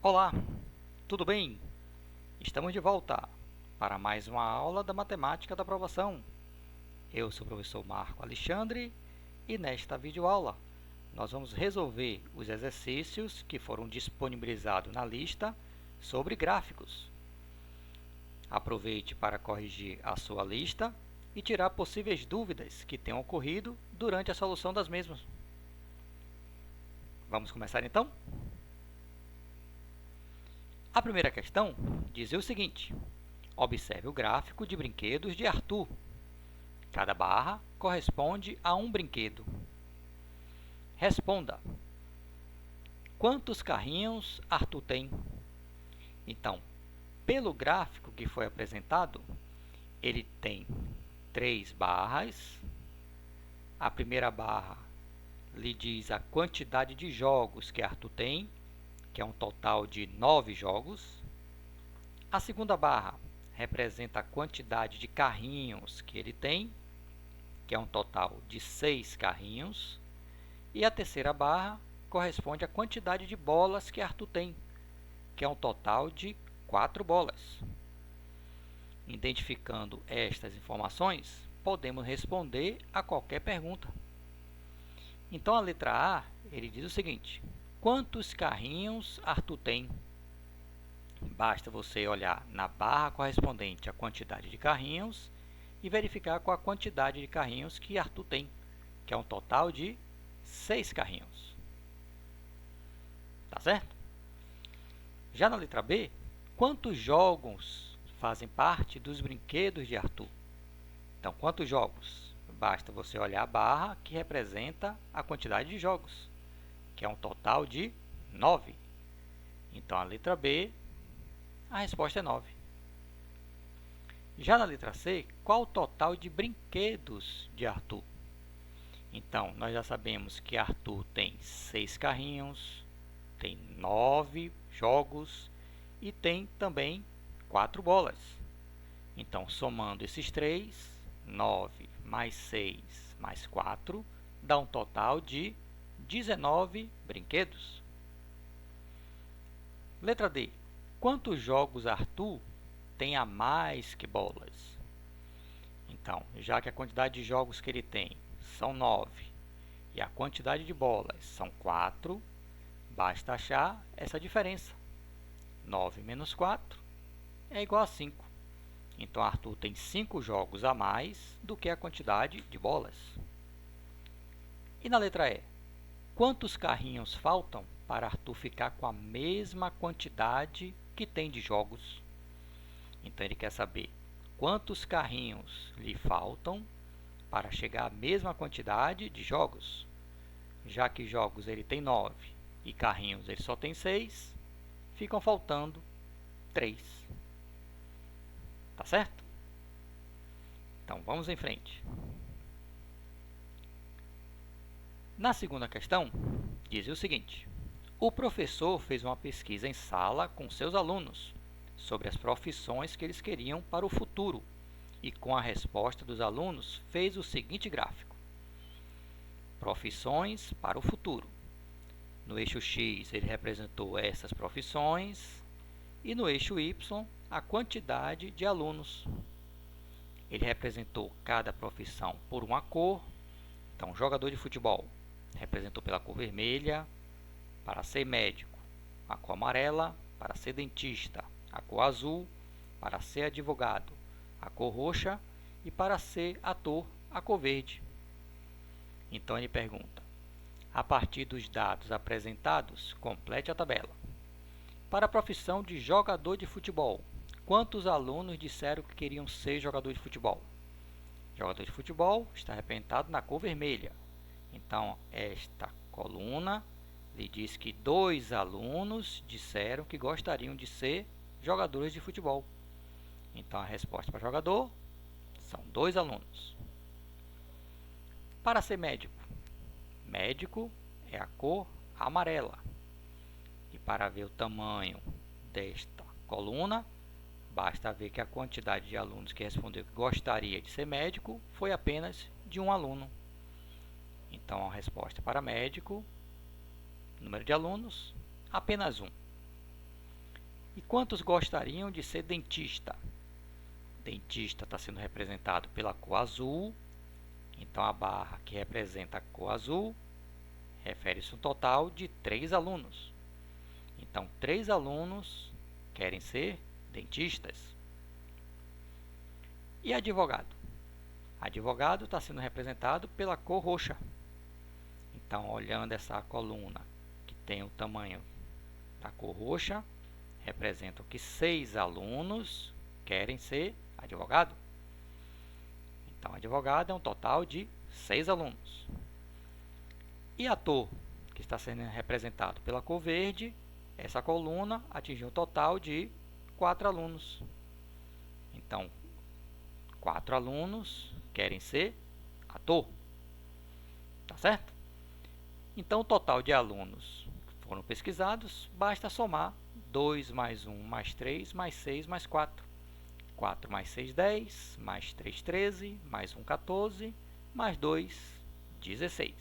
Olá, tudo bem? Estamos de volta para mais uma aula da Matemática da Aprovação. Eu sou o professor Marco Alexandre e nesta videoaula nós vamos resolver os exercícios que foram disponibilizados na lista sobre gráficos. Aproveite para corrigir a sua lista e tirar possíveis dúvidas que tenham ocorrido durante a solução das mesmas. Vamos começar então? A primeira questão diz o seguinte: observe o gráfico de brinquedos de Arthur. Cada barra corresponde a um brinquedo. Responda: quantos carrinhos Arthur tem? Então, pelo gráfico que foi apresentado, ele tem 3 barras. A primeira barra lhe diz a quantidade de jogos que Arthur tem, que é um total de 9 jogos. A segunda barra representa a quantidade de carrinhos que ele tem, que é um total de 6 carrinhos. E a terceira barra corresponde à quantidade de bolas que Arthur tem, que é um total de 4 bolas. Identificando estas informações, podemos responder a qualquer pergunta. Então, a letra A, ele diz o seguinte: quantos carrinhos Arthur tem? Basta você olhar na barra correspondente à quantidade de carrinhos e verificar qual a quantidade de carrinhos que Arthur tem, que é um total de 6 carrinhos. Tá certo? Já na letra B, quantos jogos fazem parte dos brinquedos de Arthur? Então, quantos jogos? Basta você olhar a barra que representa a quantidade de jogos, que é um total de 9. Então, a letra B, a resposta é 9. Já na letra C, qual o total de brinquedos de Arthur? Então, nós já sabemos que Arthur tem 6 carrinhos, tem 9 jogos e tem também 4 bolas. Então, somando esses 3, 9 mais 6 mais 4, dá um total de 19 brinquedos. Letra D. Quantos jogos Arthur tem a mais que bolas? Então, já que a quantidade de jogos que ele tem são 9 e a quantidade de bolas são 4, basta achar essa diferença. 9 menos 4 é igual a 5. Então, Arthur tem 5 jogos a mais do que a quantidade de bolas. E na letra E, quantos carrinhos faltam para Arthur ficar com a mesma quantidade que tem de jogos? Então, ele quer saber quantos carrinhos lhe faltam para chegar à mesma quantidade de jogos. Já que jogos ele tem 9 e carrinhos ele só tem 6, ficam faltando 3. Tá certo? Então, vamos em frente. Na segunda questão, diz o seguinte: o professor fez uma pesquisa em sala com seus alunos sobre as profissões que eles queriam para o futuro e, com a resposta dos alunos, fez o seguinte gráfico: profissões para o futuro. No eixo X, ele representou essas profissões e no eixo Y, a quantidade de alunos. Ele representou cada profissão por uma cor. Então, jogador de futebol representou pela cor vermelha, para ser médico, a cor amarela, para ser dentista, a cor azul, para ser advogado, a cor roxa e para ser ator, a cor verde. Então, ele pergunta: a partir dos dados apresentados, complete a tabela. Para a profissão de jogador de futebol, quantos alunos disseram que queriam ser jogador de futebol? Jogador de futebol está representado na cor vermelha. Então, esta coluna lhe diz que 2 alunos disseram que gostariam de ser jogadores de futebol. Então, a resposta para jogador são 2 alunos. Para ser médico, médico é a cor amarela. E para ver o tamanho desta coluna, basta ver que a quantidade de alunos que respondeu que gostaria de ser médico foi apenas de 1 aluno. Então, a resposta para médico, número de alunos, apenas 1. E quantos gostariam de ser dentista? Dentista está sendo representado pela cor azul, então a barra que representa a cor azul refere-se a um total de 3 alunos. Então, 3 alunos querem ser dentistas. E advogado? Advogado está sendo representado pela cor roxa. Então, olhando essa coluna que tem o tamanho da cor roxa, representam que 6 alunos querem ser advogado. Então, advogado é um total de 6 alunos. E ator, que está sendo representado pela cor verde, essa coluna atingiu um total de 4 alunos. Então, 4 alunos querem ser ator. Tá certo? Então, o total de alunos que foram pesquisados, basta somar 2 mais 1 mais 3 mais 6 mais 4. 4 mais 6, 10, mais 3, 13, mais 1, 14, mais 2, 16.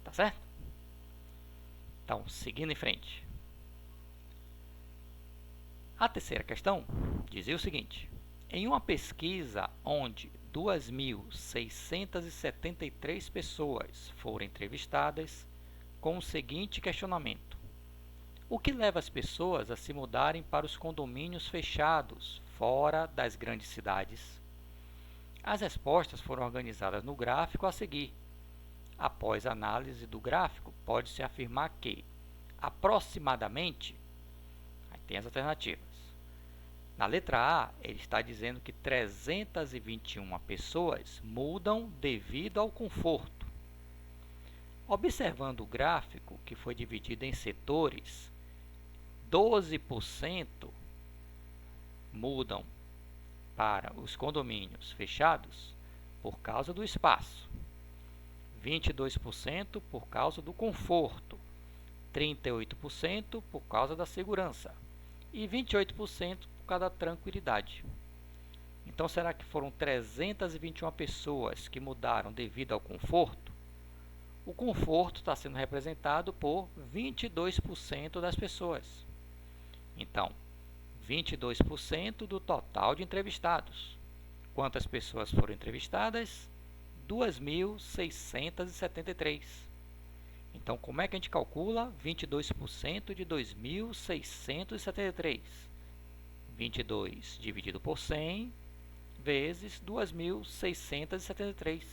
Tá certo? Então, seguindo em frente. A terceira questão dizia o seguinte: em uma pesquisa onde 2.673 pessoas foram entrevistadas com o seguinte questionamento: o que leva as pessoas a se mudarem para os condomínios fechados, fora das grandes cidades? As respostas foram organizadas no gráfico a seguir. Após a análise do gráfico, pode-se afirmar que, aproximadamente, aí tem as alternativas. Na letra A, ele está dizendo que 321 pessoas mudam devido ao conforto. Observando o gráfico, que foi dividido em setores, 12% mudam para os condomínios fechados por causa do espaço, 22% por causa do conforto, 38% por causa da segurança e 28% por causa da tranquilidade. Então, será que foram 321 pessoas que mudaram devido ao conforto? O conforto está sendo representado por 22% das pessoas. Então, 22% do total de entrevistados. Quantas pessoas foram entrevistadas? 2.673. Então, como é que a gente calcula 22% de 2.673? 22 dividido por 100 vezes 2.673.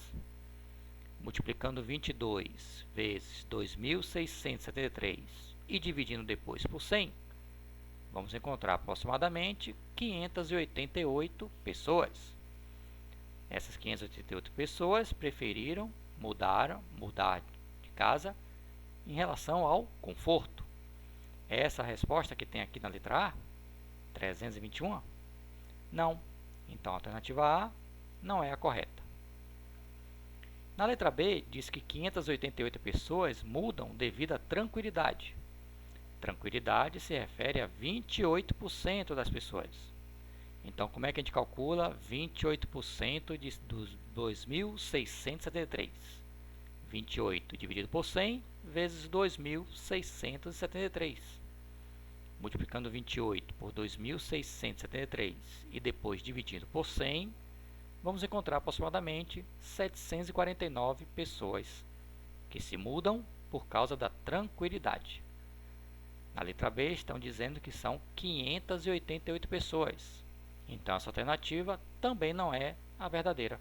Multiplicando 22 vezes 2.673 e dividindo depois por 100, vamos encontrar aproximadamente 588 pessoas. Essas 588 pessoas preferiram mudar de casa em relação ao conforto. Essa resposta que tem aqui na letra A, 321? Não. Então, a alternativa A não é a correta. Na letra B, diz que 588 pessoas mudam devido à tranquilidade. Tranquilidade se refere a 28% das pessoas. Então, como é que a gente calcula 28% dos 2.673? 28 dividido por 100 vezes 2.673. Multiplicando 28 por 2.673 e depois dividindo por 100, vamos encontrar aproximadamente 749 pessoas que se mudam por causa da tranquilidade. Na letra B, estão dizendo que são 588 pessoas. Então, essa alternativa também não é a verdadeira.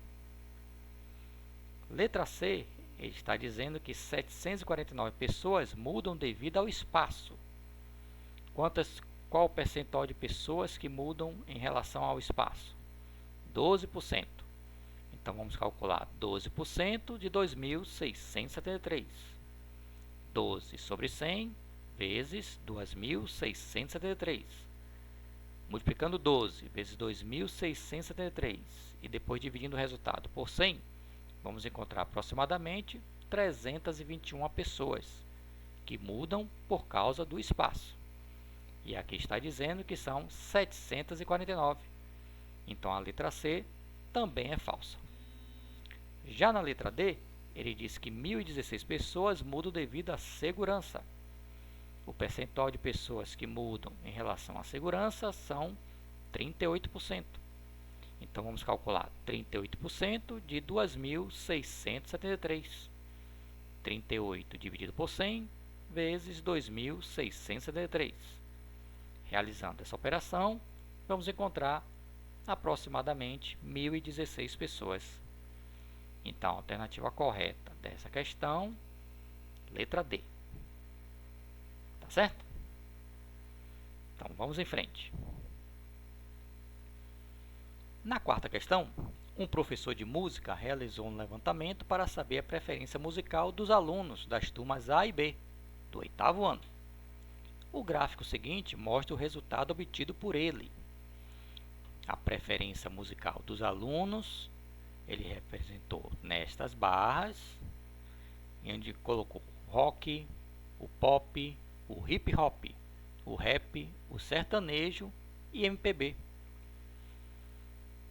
Letra C, ele está dizendo que 749 pessoas mudam devido ao espaço. Qual o percentual de pessoas que mudam em relação ao espaço? 12%. Então, vamos calcular 12% de 2.673. 12 sobre 100 vezes 2.673. Multiplicando 12 vezes 2.673 e depois dividindo o resultado por 100, vamos encontrar aproximadamente 321 pessoas que mudam por causa do espaço. E aqui está dizendo que são 749. Então, a letra C também é falsa. Já na letra D, ele diz que 1.016 pessoas mudam devido à segurança. o percentual de pessoas que mudam em relação à segurança são 38%. Então vamos calcular 38% de 2.673. 38 dividido por 100 vezes 2.673. Realizando essa operação, vamos encontrar aproximadamente 1.016 pessoas. Então, a alternativa correta dessa questão, letra D. Tá certo? Então, vamos em frente. Na quarta questão, um professor de música realizou um levantamento para saber a preferência musical dos alunos das turmas A e B, do 8º ano. O gráfico seguinte mostra o resultado obtido por ele. A preferência musical dos alunos, ele representou nestas barras, onde colocou rock, o pop, o hip hop, o rap, o sertanejo e MPB.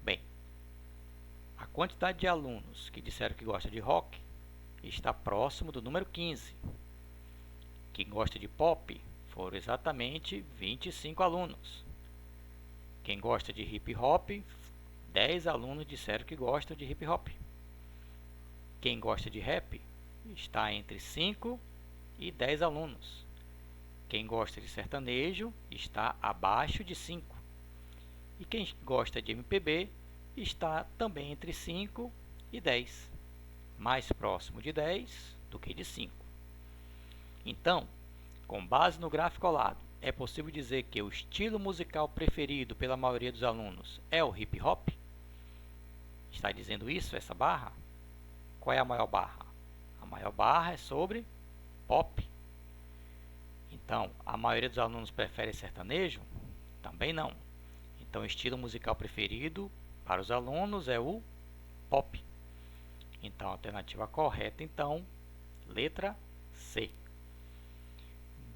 Bem, a quantidade de alunos que disseram que gosta de rock está próximo do número 15. Quem gosta de pop foram exatamente 25 alunos. Quem gosta de hip hop, 10 alunos disseram que gostam de hip hop. Quem gosta de rap está entre 5 e 10 alunos. Quem gosta de sertanejo está abaixo de 5. E quem gosta de MPB está também entre 5 e 10, mais próximo de 10 do que de 5. Então, com base no gráfico ao lado, é possível dizer que o estilo musical preferido pela maioria dos alunos é o hip hop? Está dizendo isso, essa barra? Qual é a maior barra? A maior barra é sobre pop. Então, a maioria dos alunos prefere sertanejo? Também não. Então, o estilo musical preferido para os alunos é o pop. Então, a alternativa correta, então, letra C.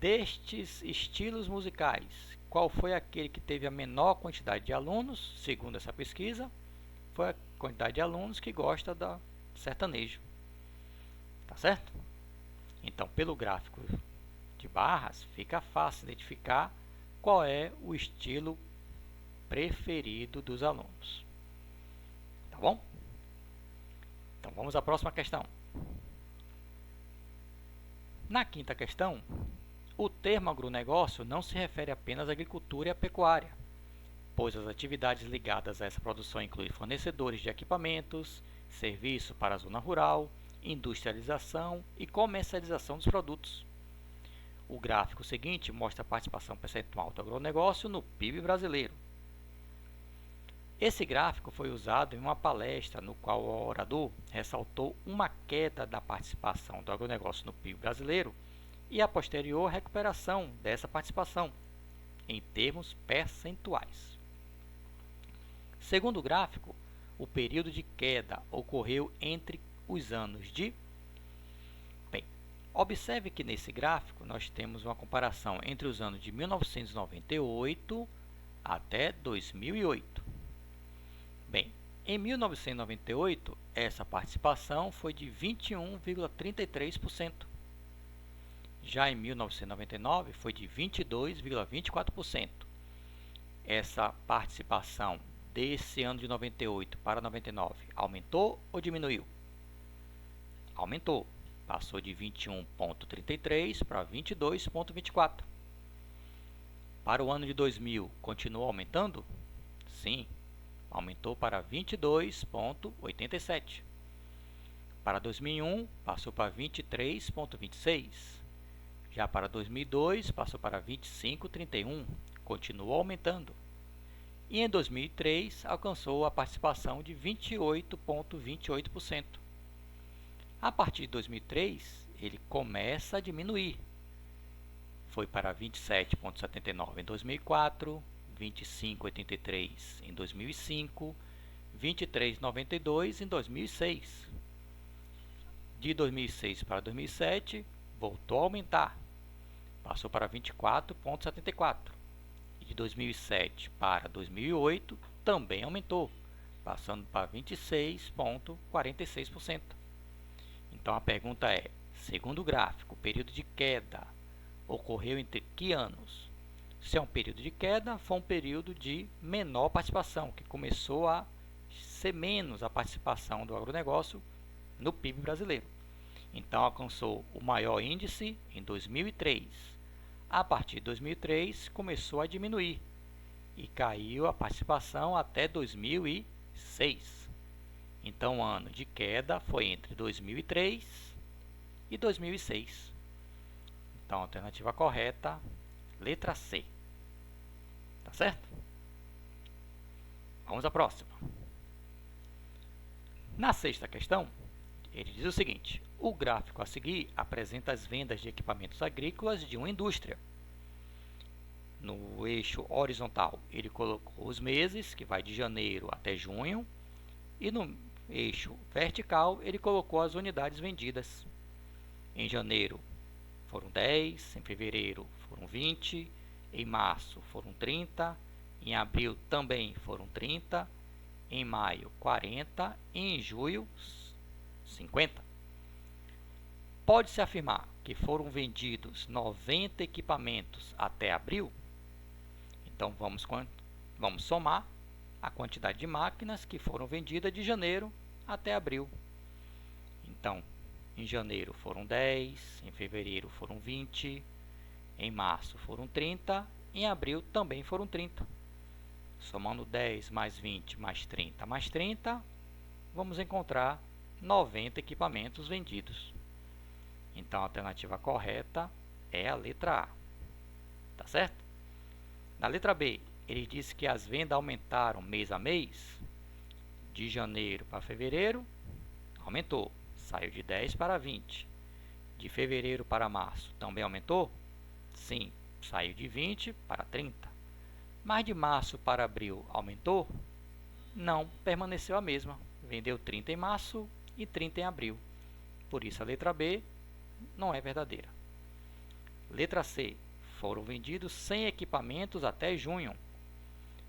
Destes estilos musicais, qual foi aquele que teve a menor quantidade de alunos? Segundo essa pesquisa, foi a quantidade de alunos que gosta da sertanejo. Tá certo? Então, pelo gráfico de barras, fica fácil identificar qual é o estilo preferido dos alunos. Tá bom? Então, vamos à próxima questão. Na quinta questão, o termo agronegócio não se refere apenas à agricultura e à pecuária, pois as atividades ligadas a essa produção incluem fornecedores de equipamentos, serviço para a zona rural, industrialização e comercialização dos produtos. O gráfico seguinte mostra a participação percentual do agronegócio no PIB brasileiro. Esse gráfico foi usado em uma palestra no qual o orador ressaltou uma queda da participação do agronegócio no PIB brasileiro e a posterior recuperação dessa participação, em termos percentuais. Segundo o gráfico, o período de queda ocorreu entre os anos de... Bem, observe que nesse gráfico nós temos uma comparação entre os anos de 1998 até 2008. Bem, em 1998, essa participação foi de 21,33%. Já em 1999, foi de 22,24%. Essa participação desse ano de 98 para 99 aumentou ou diminuiu? Aumentou. Passou de 21,33% para 22,24%. Para o ano de 2000, continuou aumentando? Sim, aumentou para 22,87%. Para 2001, passou para 23,26%. Já para 2002, passou para 25,31%, continuou aumentando. E em 2003, alcançou a participação de 28,28%. A partir de 2003, ele começa a diminuir. Foi para 27,79% em 2004, 25,83% em 2005, 23,92% em 2006. De 2006 para 2007, voltou a aumentar, passou para 24,74%. E de 2007 para 2008, também aumentou, passando para 26,46%. Então a pergunta é, segundo o gráfico, o período de queda ocorreu entre que anos? Se é um período de queda, foi um período de menor participação, que começou a ser menos a participação do agronegócio no PIB brasileiro. Então, alcançou o maior índice em 2003. A partir de 2003, começou a diminuir e caiu a participação até 2006. Então, o ano de queda foi entre 2003 e 2006. Então, a alternativa correta, letra C. Tá certo? Vamos à próxima. Na sexta questão, ele diz o seguinte: o gráfico a seguir apresenta as vendas de equipamentos agrícolas de uma indústria. No eixo horizontal, ele colocou os meses, que vai de janeiro até junho, e no eixo vertical, ele colocou as unidades vendidas. Em janeiro foram 10, em fevereiro foram 20, em março foram 30, em abril também foram 30, em maio 40 e em julho 50. Pode-se afirmar que foram vendidos 90 equipamentos até abril? Então vamos somar a quantidade de máquinas que foram vendidas de janeiro até abril. Então, em janeiro foram 10, em fevereiro foram 20, em março foram 30, em abril também foram 30. Somando 10 mais 20 mais 30 mais 30, vamos encontrar 90 equipamentos vendidos. Então, a alternativa correta é a letra A. Tá certo? Na letra B, ele diz que as vendas aumentaram mês a mês. De janeiro para fevereiro, aumentou. Saiu de 10 para 20. De fevereiro para março, também aumentou? Sim, saiu de 20 para 30. Mas de março para abril, aumentou? Não, permaneceu a mesma. Vendeu 30 em março e 30 em abril. Por isso, a letra B não é verdadeira. Letra C. Foram vendidos 100 equipamentos até junho.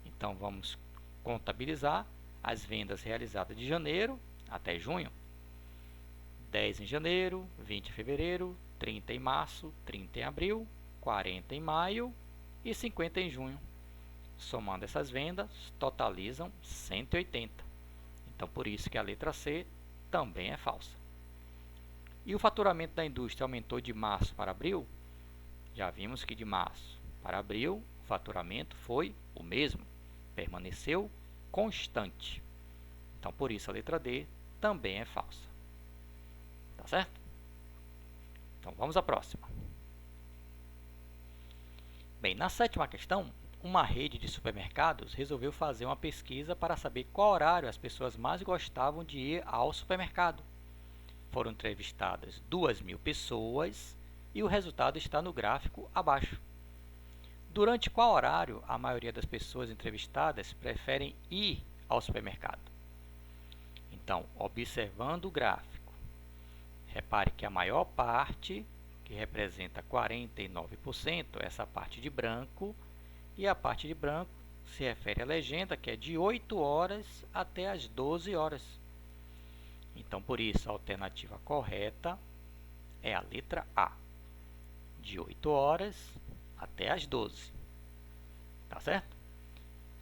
Então, vamos contabilizar as vendas realizadas de janeiro até junho. 10 em janeiro, 20 em fevereiro, 30 em março, 30 em abril, 40 em maio e 50 em junho. Somando essas vendas, totalizam 180. Então, por isso que a letra C também é falsa. E o faturamento da indústria aumentou de março para abril? Já vimos que de março para abril o faturamento foi o mesmo, permaneceu constante. Então, por isso a letra D também é falsa. Tá certo? Então, vamos à próxima. Bem, na sétima questão, uma rede de supermercados resolveu fazer uma pesquisa para saber qual horário as pessoas mais gostavam de ir ao supermercado. Foram entrevistadas 2.000 pessoas e o resultado está no gráfico abaixo. Durante qual horário a maioria das pessoas entrevistadas preferem ir ao supermercado? Então, observando o gráfico, repare que a maior parte, que representa 49%, é essa parte de branco, e a parte de branco se refere à legenda, que é de 8 horas até as 12 horas. Então, por isso, a alternativa correta é a letra A, de 8 horas até as 12. Tá certo?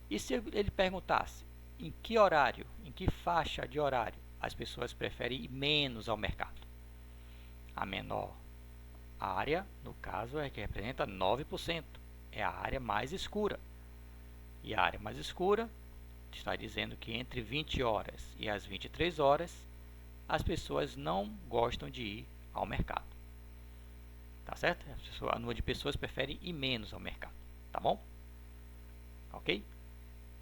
E se ele perguntasse em que horário, em que faixa de horário as pessoas preferem ir menos ao mercado? A menor área, no caso, é que representa 9%. É a área mais escura. E a área mais escura está dizendo que entre 20 horas e as 23 horas, as pessoas não gostam de ir ao mercado. Tá certo? A número de pessoas prefere ir menos ao mercado. Tá bom? Ok?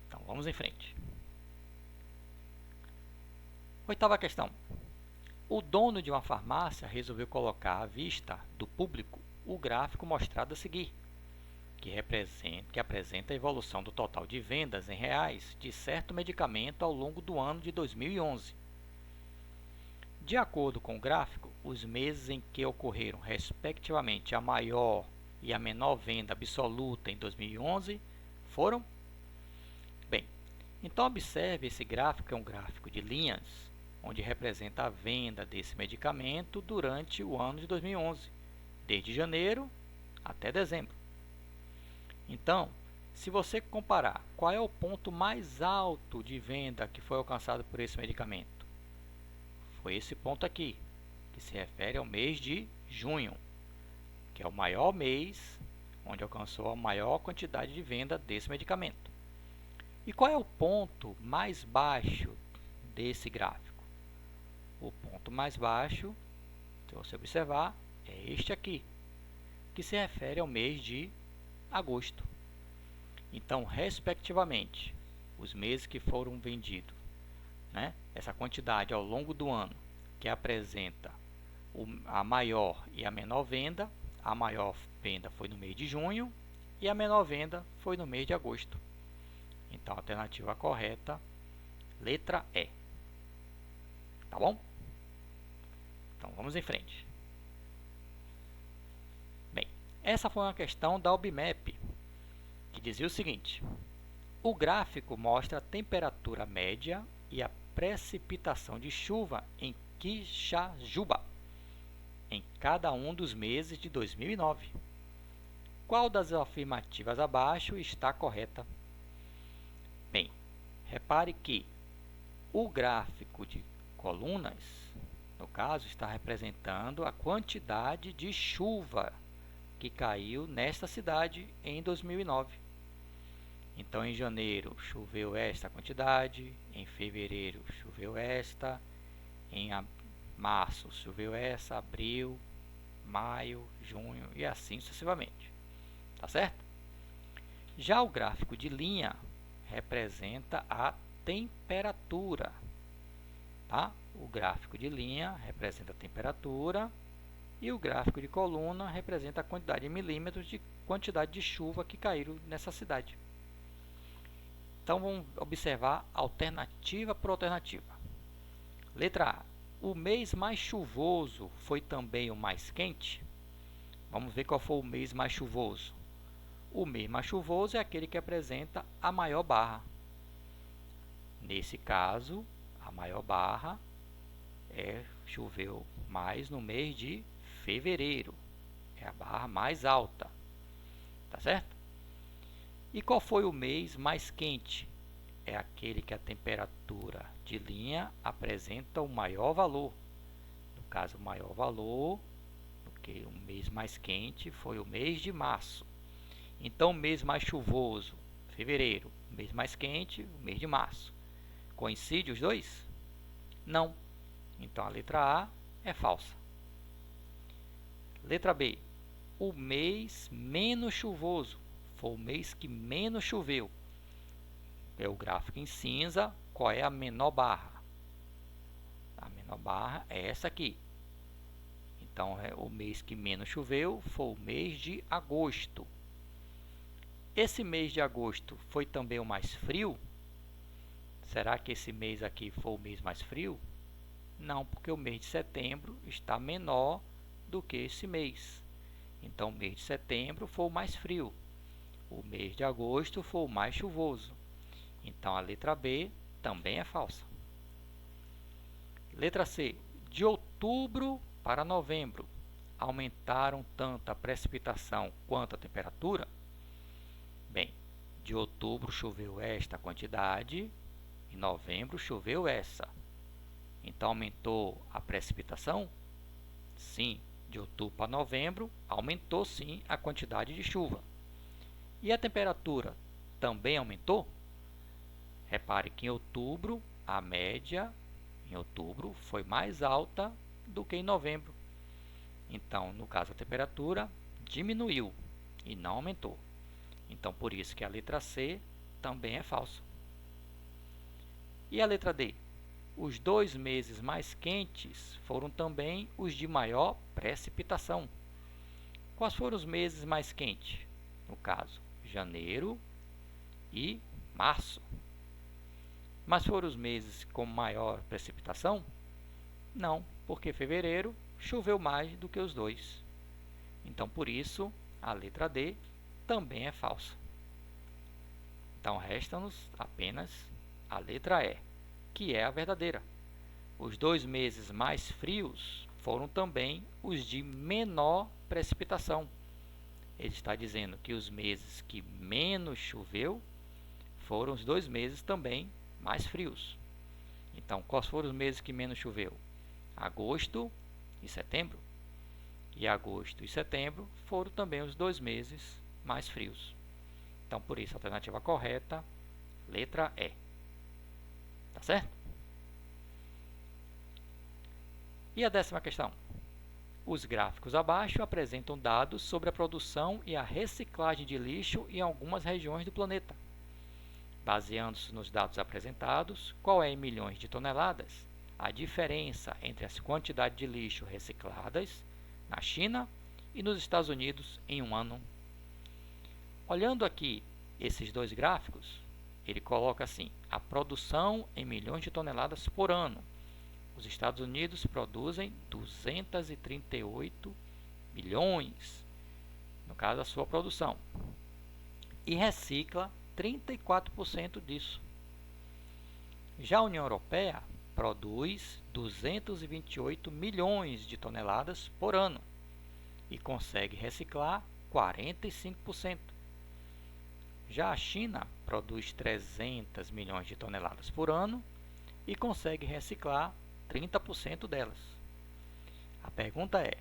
Então, vamos em frente. Oitava questão. O dono de uma farmácia resolveu colocar à vista do público o gráfico mostrado a seguir, que apresenta a evolução do total de vendas em reais de certo medicamento ao longo do ano de 2011. De acordo com o gráfico, os meses em que ocorreram, respectivamente, a maior e a menor venda absoluta em 2011 foram? Bem, então observe esse gráfico, é um gráfico de linhas, onde representa a venda desse medicamento durante o ano de 2011, desde janeiro até dezembro. Então, se você comparar qual é o ponto mais alto de venda que foi alcançado por esse medicamento, foi esse ponto aqui, que se refere ao mês de junho, que é o maior mês onde alcançou a maior quantidade de venda desse medicamento. E qual é o ponto mais baixo desse gráfico? O ponto mais baixo, se você observar, é este aqui, que se refere ao mês de agosto. Então, respectivamente, os meses que foram vendidos, essa quantidade ao longo do ano, que apresenta a maior e a menor venda, a maior venda foi no mês de junho e a menor venda foi no mês de agosto. Então, a alternativa correta, letra E. Tá bom? Então, vamos em frente. Bem, essa foi uma questão da OBMEP, que dizia o seguinte: o gráfico mostra a temperatura média e a precipitação de chuva em Quixajuba em cada um dos meses de 2009. Qual das afirmativas abaixo está correta? Bem, repare que o gráfico de colunas, no caso, está representando a quantidade de chuva que caiu nesta cidade em 2009. Então, em janeiro choveu esta quantidade, em fevereiro choveu esta, em março choveu essa, abril, maio, junho e assim sucessivamente. Tá certo? Já o gráfico de linha representa a temperatura. Tá? O gráfico de linha representa a temperatura e o gráfico de coluna representa a quantidade de milímetros de quantidade de chuva que caíram nessa cidade. Então, vamos observar alternativa por alternativa. Letra A. O mês mais chuvoso foi também o mais quente? Vamos ver qual foi o mês mais chuvoso. O mês mais chuvoso é aquele que apresenta a maior barra. Nesse caso, a maior barra choveu mais no mês de fevereiro. É a barra mais alta. Tá certo? E qual foi o mês mais quente? É aquele que a temperatura de linha apresenta o maior valor. No caso, o maior valor, porque o mês mais quente foi o mês de março. Então, o mês mais chuvoso, fevereiro. O mês mais quente, o mês de março. Coincide os dois? Não. Então, a letra A é falsa. Letra B. O mês menos chuvoso foi o mês que menos choveu. É o gráfico em cinza. Qual é a menor barra? A menor barra é essa aqui. Então, o mês que menos choveu foi o mês de agosto. Esse mês de agosto foi também o mais frio? Será que esse mês aqui foi o mês mais frio? Não, porque o mês de setembro está menor do que esse mês. Então, o mês de setembro foi o mais frio. O mês de agosto foi o mais chuvoso. Então, a letra B também é falsa. Letra C. De outubro para novembro, aumentaram tanto a precipitação quanto a temperatura? Bem, de outubro choveu esta quantidade, em novembro choveu essa. Então, aumentou a precipitação? Sim, de outubro para novembro, aumentou sim a quantidade de chuva. E a temperatura também aumentou? Repare que em outubro, a média em outubro foi mais alta do que em novembro. Então, no caso, a temperatura diminuiu e não aumentou. Então, por isso que a letra C também é falsa. E a letra D? Os 2 meses mais quentes foram também os de maior precipitação. Quais foram os meses mais quentes? No caso, janeiro e março. Mas foram os meses com maior precipitação? Não, porque fevereiro choveu mais do que os dois. Então, por isso, a letra D também é falsa. Então, resta-nos apenas a letra E, que é a verdadeira. Os 2 meses mais frios foram também os de menor precipitação. ele está dizendo que os meses que menos choveu foram os 2 meses também mais frios. Então, quais foram os meses que menos choveu? Agosto e setembro. E agosto e setembro foram também os 2 meses mais frios. Então, por isso, a alternativa correta, letra E. Tá certo? E a 10ª questão? Os gráficos abaixo apresentam dados sobre a produção e a reciclagem de lixo em algumas regiões do planeta. Baseando-se nos dados apresentados, qual é em milhões de toneladas a diferença entre as quantidades de lixo recicladas na China e nos Estados Unidos em um ano? Olhando aqui esses dois gráficos, ele coloca assim: a produção em milhões de toneladas por ano. Os Estados Unidos produzem 238 milhões, no caso a sua produção, e recicla 34% disso. Já a União Europeia produz 228 milhões de toneladas por ano e consegue reciclar 45%. Já a China produz 300 milhões de toneladas por ano e consegue reciclar 30% delas. A pergunta é,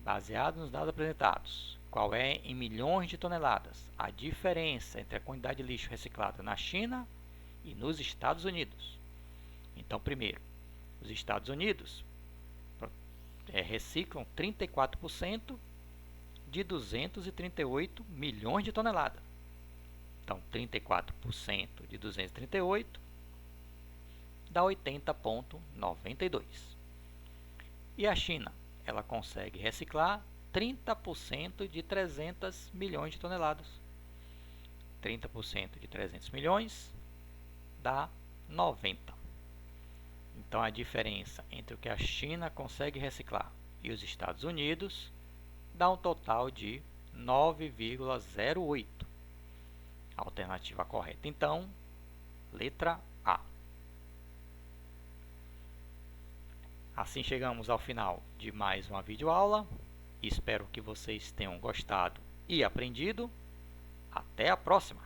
baseado nos dados apresentados, qual é em milhões de toneladas a diferença entre a quantidade de lixo reciclado na China e nos Estados Unidos? Então, primeiro, os Estados Unidos reciclam 34% de 238 milhões de toneladas. Então, 34% de 238 dá 80,92. E a China, ela consegue reciclar 30% de 300 milhões de toneladas. 30% de 300 milhões dá 90. Então, a diferença entre o que a China consegue reciclar e os Estados Unidos dá um total de 9,08. A alternativa correta, então, letra A. Assim chegamos ao final de mais uma videoaula. Espero que vocês tenham gostado e aprendido. Até a próxima!